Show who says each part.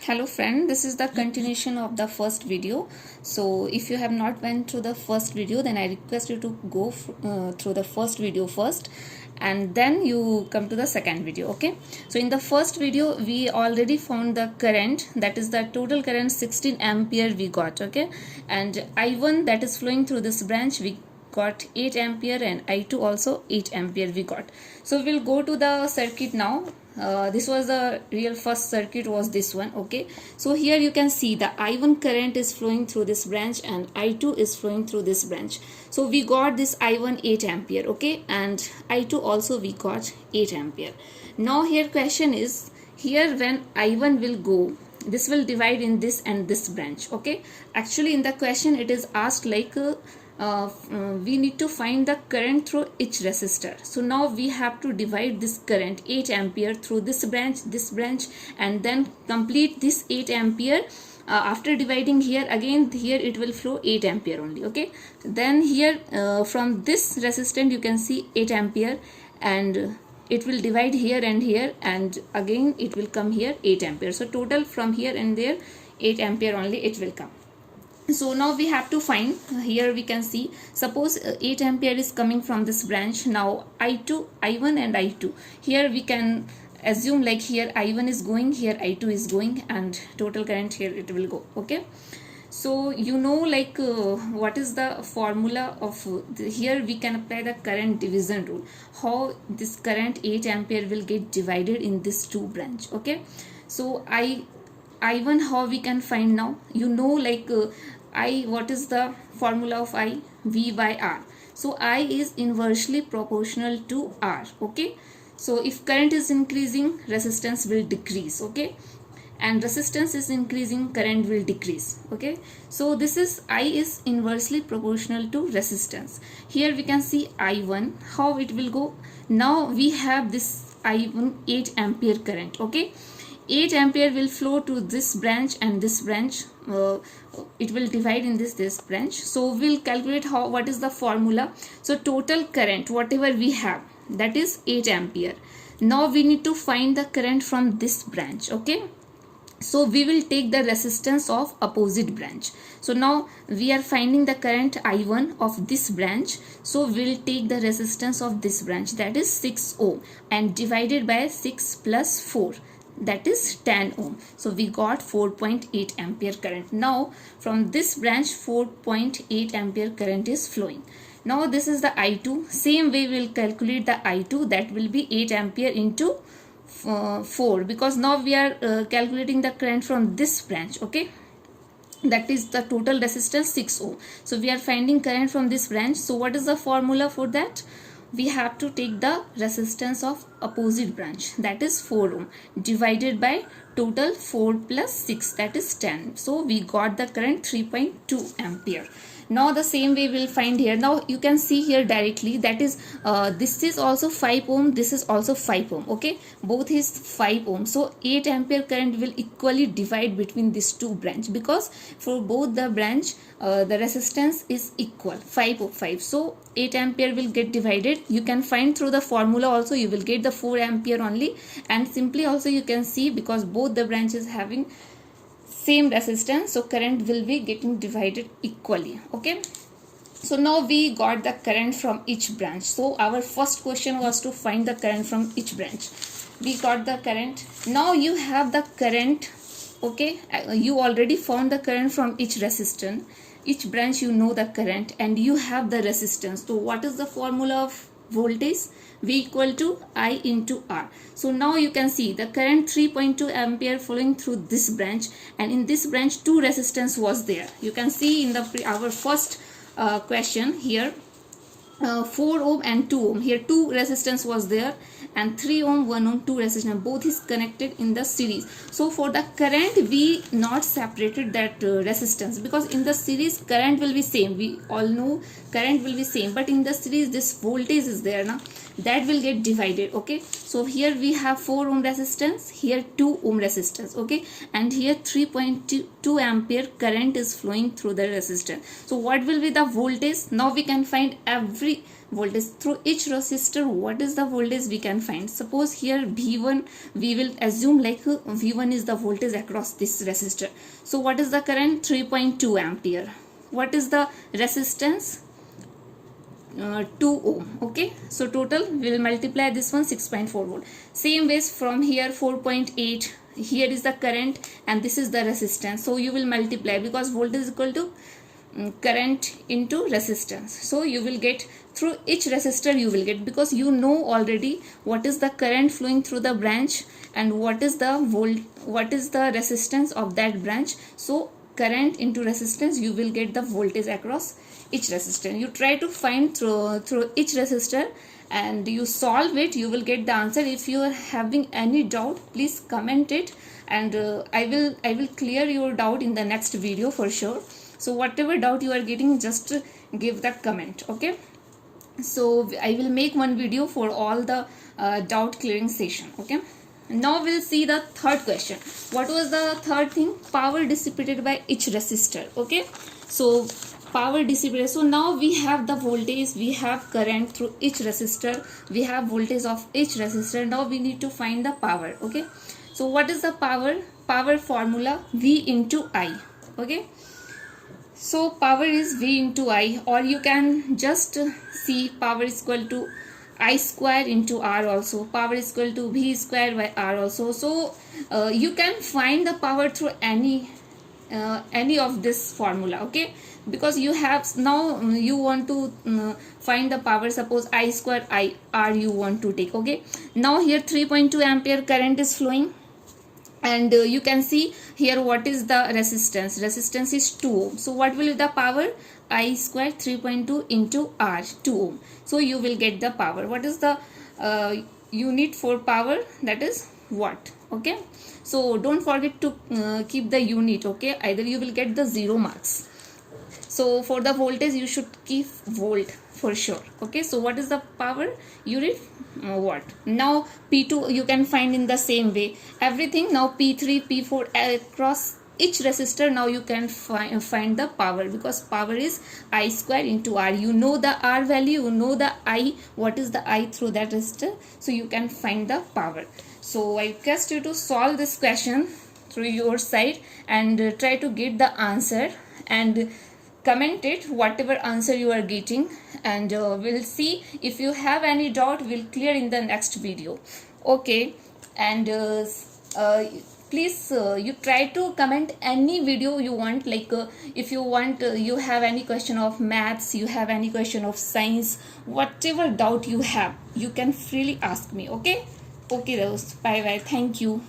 Speaker 1: Hello friend, this is the continuation of the first video. So if you have not went through the first video, then I request you to go through the first video first and then you come to the second video. Okay, so in the first video we already found the current, that is the total current 16 ampere we got. Okay, and I1 that is flowing through this branch we got 8 ampere and I2 also 8 ampere we got. So we'll go to the circuit now. This was the real first circuit, was this one. Okay, so here you can see the I1 current is flowing through this branch and I2 is flowing through this branch. So we got this I1 8 ampere. Okay, and I2 also we got 8 ampere. Now here question is, here when I1 will go, this will divide in this and this branch. Okay, actually in the question it is asked like we need to find the current through each resistor. So now we have to divide this current 8 ampere through this branch, and then complete this 8 ampere. After dividing here, again here it will flow 8 ampere only. Okay, then here from this resistant you can see 8 ampere, and it will divide here and here, and again it will come here 8 ampere. So total from here and there 8 ampere only it will come. So now we have to find, here we can see, suppose 8 ampere is coming from this branch. Now I2, I1 and I2, here we can assume like here I1 is going, here I2 is going, and total current here it will go. Okay, so you know like what is the formula of here we can apply the current division rule, how this current 8 ampere will get divided in this two branch. Okay, so I1 how we can find now, you know like I, what is the formula of I? V by R. So I is inversely proportional to R. Okay, so if current is increasing, resistance will decrease. Okay, and resistance is increasing, current will decrease. Okay, so this is I is inversely proportional to resistance. Here we can see I1 how it will go. Now we have this I1 8 ampere current. Okay, 8 ampere will flow to this branch and this branch. It will divide in this branch. So we'll calculate how, what is the formula. So total current whatever we have, that is 8 ampere. Now we need to find the current from this branch. Okay, so we will take the resistance of opposite branch. So now we are finding the current I1 of this branch, so we'll take the resistance of this branch, that is 6 ohm, and divided by 6 plus 4, that is 10 ohm. So we got 4.8 ampere current. Now from this branch 4.8 ampere current is flowing. Now this is the I2. Same way we'll calculate the I2, that will be 8 ampere into 4, because now we are calculating the current from this branch. Okay, that is the total resistance 6 ohm. So we are finding current from this branch. So what is the formula for that? We have to take the resistance of opposite branch, that is 4 ohm, divided by total 4 plus 6, that is 10. So we got the current 3.2 ampere. Now the same way we'll find here. Now you can see here directly, that is this is also 5 ohm, this is also 5 ohm. Okay, both is 5 ohm. So 8 ampere current will equally divide between these two branch, because for both the branch the resistance is equal, 5 of 5. So 8 ampere will get divided. You can find through the formula also, you will get the 4 ampere only, and simply also you can see, because both the branches having same resistance, so current will be getting divided equally. Okay, so now we got the current from each branch. So our first question was to find the current from each branch. We got the current. Now you have the current. Okay, you already found the current from each resistor, each branch you know the current, and you have the resistance. So what is the formula of voltage? V equal to I into R. So now you can see the current 3.2 ampere flowing through this branch, and in this branch two resistance was there. You can see in the our first question here 4 ohm and 2 ohm, here two resistance was there, and 3 ohm 1 ohm two resistance, both is connected in the series. So for the current we not separated that resistance, because in the series current will be same, we all know current will be same, but in the series this voltage is there now, that will get divided. Okay, so here we have 4 ohm resistance, here 2 ohm resistance. Okay, and here 3.2 ampere current is flowing through the resistor. So what will be the voltage? Now we can find every voltage through each resistor. What is the voltage we can find? Suppose here V1, we will assume like V1 is the voltage across this resistor. So what is the current? 3.2 ampere. What is the resistance? 2 ohm. Okay, so total we will multiply this one, 6.4 volt. Same ways from here 4.8, here is the current and this is the resistance. So you will multiply, because voltage is equal to current into resistance. So you will get through each resistor, you will get, because you know already what is the current flowing through the branch and what is the resistance of that branch. So current into resistance, you will get the voltage across each resistor. You try to find through each resistor and you solve it, you will get the answer. If you are having any doubt, please comment it, and I will clear your doubt in the next video for sure. So whatever doubt you are getting, just give that comment. Okay, so I will make one video for all the doubt clearing session. Okay, now we'll see the third question. What was the third thing? Power dissipated by each resistor. Okay, so power dissipated. So now we have the voltage, we have current through each resistor, we have voltage of each resistor. Now we need to find the power. Okay, so what is the power? Power formula V into I. Okay, so power is V into I, or you can just see power is equal to I square into R also. Power is equal to V square by R also. So you can find the power through any of this formula. Okay, because you have now you want to find the power. Suppose I square I R you want to take. Okay, now here 3.2 ampere current is flowing, and you can see here what is the resistance. Resistance is 2 ohm. So what will be the power? I square 3.2 into R, 2 ohm. So you will get the power. What is the unit for power? That is watt. Okay, so don't forget to keep the unit. Okay, either you will get the 0 marks. So for the voltage you should keep volt for sure. Okay, so what is the power unit? Watt. Now P2 you can find in the same way. Everything now P3, P4 across each resistor. Now you can find the power, because power is I square into R. You know the R value, you know the I, what is the I through that resistor, so you can find the power. So I request you to solve this question through your side and try to get the answer and comment it whatever answer you are getting, and we'll see. If you have any doubt, we'll clear in the next video. Okay, and please you try to comment any video you want, like if you want you have any question of maths, you have any question of science, whatever doubt you have, you can freely ask me. Okay, those, bye bye, thank you.